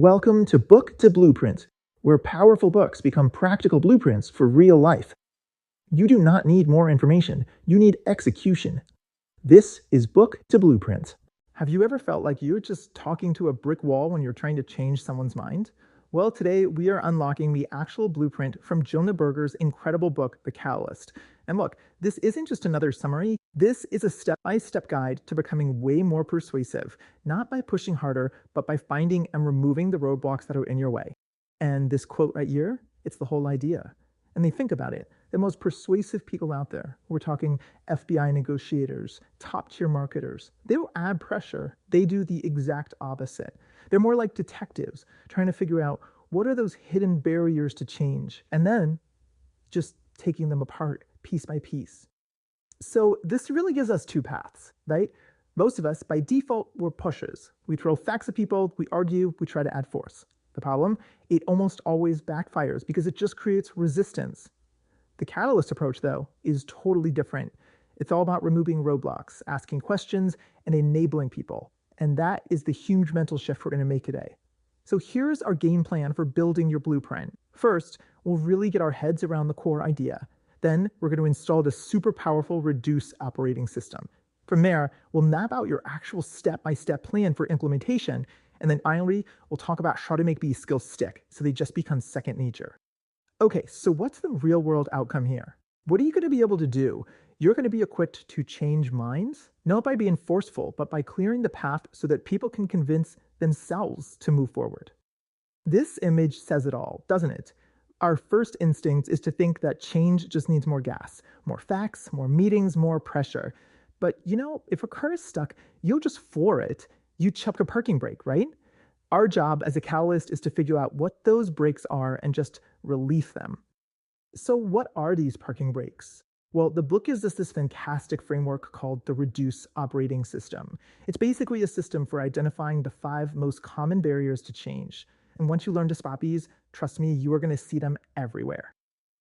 Welcome to Book to Blueprint, where powerful books become practical blueprints for real life. You do not need more information, you need execution. This is Book to Blueprint. Have you ever felt like you're just talking to a brick wall when you're trying to change someone's mind? Well, today we are unlocking the actual blueprint from Jonah Berger's incredible book, The Catalyst. And look, this isn't just another summary, this is a step-by-step guide to becoming way more persuasive, not by pushing harder, but by finding and removing the roadblocks that are in your way. And this quote right here, it's the whole idea. And they think about it. The most persuasive people out there, we're talking FBI negotiators, top-tier marketers, they will add pressure. They do the exact opposite. They're more like detectives, trying to figure out what are those hidden barriers to change, and then just taking them apart piece by piece. So this really gives us two paths, right? Most of us, by default, we're pushers. We throw facts at people, we argue, we try to add force. The problem? It almost always backfires because it just creates resistance. The catalyst approach, though, is totally different. It's all about removing roadblocks, asking questions, and enabling people. And that is the huge mental shift we're going to make today. So here's our game plan for building your blueprint. First, we'll really get our heads around the core idea. Then we're going to install this super powerful reduce operating system. From there, we'll map out your actual step-by-step plan for implementation. And then finally, we'll talk about how to make these skills stick so they just become second nature. Okay, so what's the real world outcome here? What are you going to be able to do? You're going to be equipped to change minds, not by being forceful, but by clearing the path so that people can convince themselves to move forward. This image says it all, doesn't it? Our first instinct is to think that change just needs more gas, more facts, more meetings, more pressure. But if a car is stuck, you'll just floor it. You chuck a parking brake, right? Our job as a catalyst is to figure out what those brakes are and just release them. So what are these parking brakes? Well, the book gives us this fantastic framework called the reduce operating system. It's basically a system for identifying the 5 most common barriers to change. And once you learn to spot these, trust me, you are going to see them everywhere.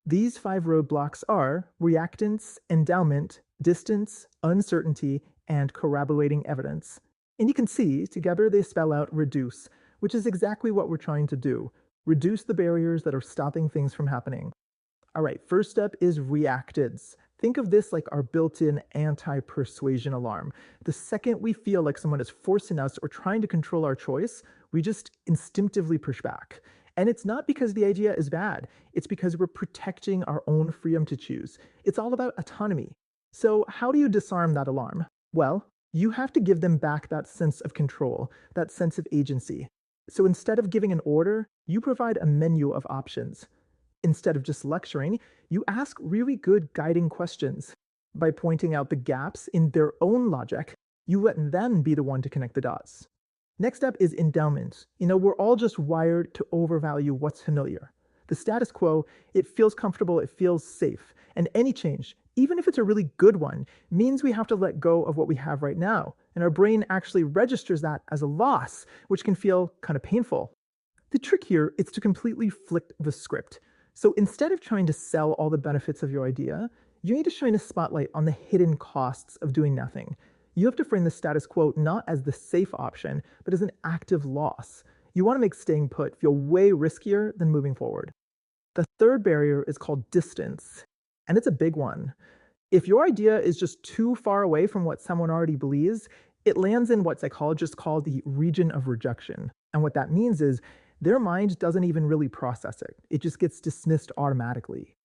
These 5 roadblocks are reactance, endowment, distance, uncertainty, and corroborating evidence. And you can see, together they spell out reduce, which is exactly what we're trying to do. Reduce the barriers that are stopping things from happening. All right, first step is reactance. Think of this like our built-in anti-persuasion alarm. The second we feel like someone is forcing us or trying to control our choice, we just instinctively push back. And it's not because the idea is bad. It's because we're protecting our own freedom to choose. It's all about autonomy. So how do you disarm that alarm? Well, you have to give them back that sense of control, that sense of agency. So instead of giving an order, you provide a menu of options. Instead of just lecturing, you ask really good guiding questions. By pointing out the gaps in their own logic, you let them be the one to connect the dots. Next up is endowment. We're all just wired to overvalue what's familiar. The status quo, it feels comfortable, it feels safe. And any change, even if it's a really good one, means we have to let go of what we have right now. And our brain actually registers that as a loss, which can feel kind of painful. The trick here is to completely flip the script. So instead of trying to sell all the benefits of your idea, you need to shine a spotlight on the hidden costs of doing nothing. You have to frame the status quo not as the safe option, but as an active loss. You want to make staying put feel way riskier than moving forward. The third barrier is called distance, and it's a big one. If your idea is just too far away from what someone already believes, it lands in what psychologists call the region of rejection. And what that means is their mind doesn't even really process it. It just gets dismissed automatically.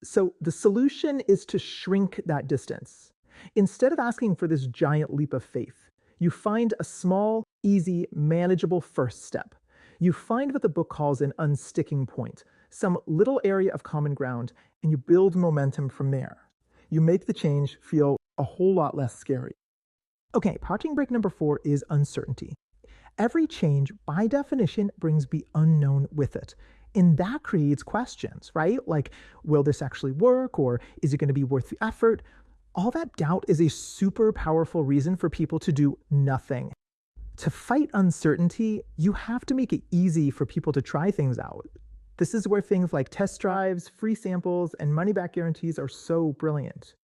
So the solution is to shrink that distance. Instead of asking for this giant leap of faith, you find a small, easy, manageable first step. You find what the book calls an unsticking point, some little area of common ground, and you build momentum from there. You make the change feel a whole lot less scary. Okay, parking brake number 4 is uncertainty. Every change, by definition, brings the unknown with it. And that creates questions, right? Like, will this actually work? Or is it going to be worth the effort? All that doubt is a super powerful reason for people to do nothing. To fight uncertainty, you have to make it easy for people to try things out. This is where things like test drives, free samples, and money-back guarantees are so brilliant.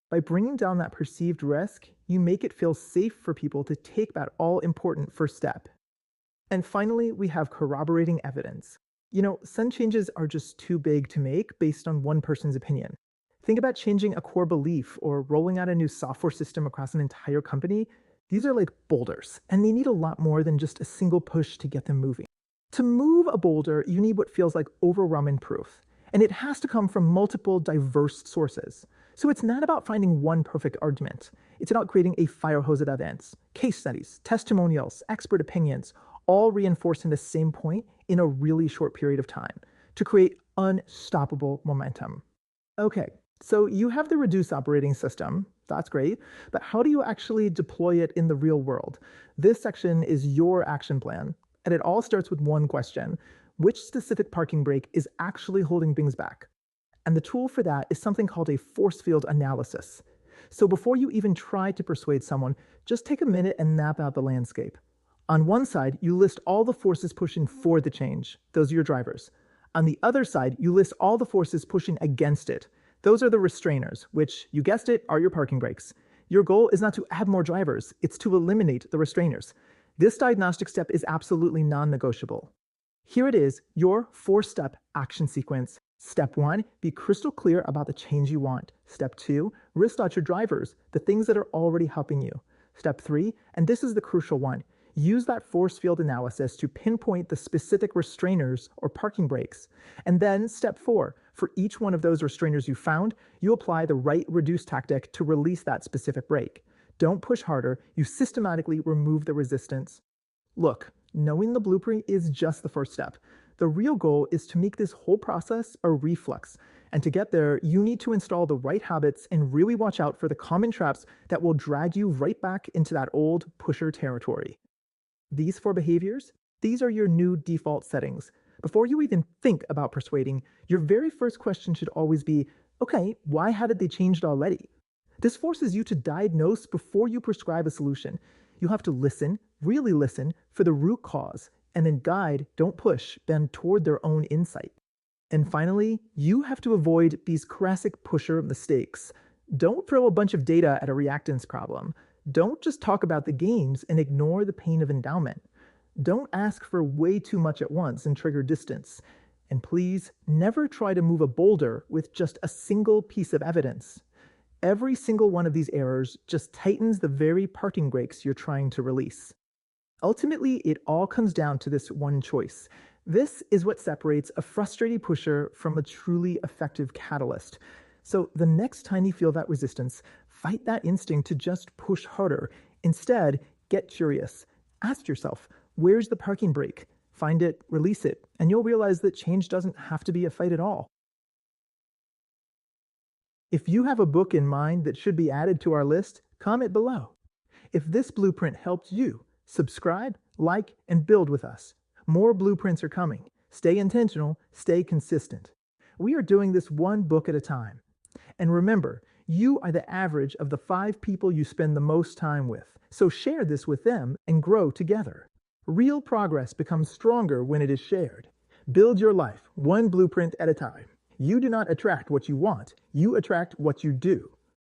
By bringing down that perceived risk, you make it feel safe for people to take that all-important first step. And finally, we have corroborating evidence. Some changes are just too big to make based on one person's opinion. Think about changing a core belief or rolling out a new software system across an entire company. These are like boulders, and they need a lot more than just a single push to get them moving. To move a boulder, you need what feels like overwhelming proof, and it has to come from multiple diverse sources. So it's not about finding one perfect argument. It's about creating a fire hose of evidence, case studies, testimonials, expert opinions, all reinforcing the same point in a really short period of time to create unstoppable momentum. Okay, so you have the reduced operating system. That's great. But how do you actually deploy it in the real world? This section is your action plan. And it all starts with one question. Which specific parking brake is actually holding things back? And the tool for that is something called a force field analysis. So before you even try to persuade someone, just take a minute and map out the landscape. On one side, you list all the forces pushing for the change. Those are your drivers. On the other side, you list all the forces pushing against it. Those are the restrainers, which, you guessed it, are your parking brakes. Your goal is not to add more drivers, it's to eliminate the restrainers. This diagnostic step is absolutely non-negotiable. Here it is, your 4-step action sequence. Step 1, be crystal clear about the change you want. Step 2, list out your drivers, the things that are already helping you. Step 3, and this is the crucial one, use that force field analysis to pinpoint the specific restrainers or parking brakes. And then step 4, for each one of those restrainers you found, you apply the right reduce tactic to release that specific brake. Don't push harder, you systematically remove the resistance. Look, knowing the blueprint is just the first step. The real goal is to make this whole process a reflex. And to get there, you need to install the right habits and really watch out for the common traps that will drag you right back into that old pusher territory. These 4 behaviors, these are your new default settings. Before you even think about persuading, your very first question should always be, okay, why haven't they changed already? This forces you to diagnose before you prescribe a solution. You have to listen, really listen, for the root cause, and then guide, don't push, them toward their own insight. And finally, you have to avoid these classic pusher mistakes. Don't throw a bunch of data at a reactance problem. Don't just talk about the gains and ignore the pain of endowment. Don't ask for way too much at once and trigger distance. And please, never try to move a boulder with just a single piece of evidence. Every single one of these errors just tightens the very parking brakes you're trying to release. Ultimately, it all comes down to this one choice. This is what separates a frustrated pusher from a truly effective catalyst. So the next time you feel that resistance, fight that instinct to just push harder. Instead, get curious. Ask yourself, where's the parking brake? Find it, release it, and you'll realize that change doesn't have to be a fight at all. If you have a book in mind that should be added to our list, comment below. If this blueprint helped you, subscribe, like, and build with us. More blueprints are coming. Stay intentional, stay consistent. We are doing this one book at a time. And remember, you are the average of the 5 people you spend the most time with. So share this with them and grow together. Real progress becomes stronger when it is shared. Build your life one blueprint at a time. You do not attract what you want, you attract what you do.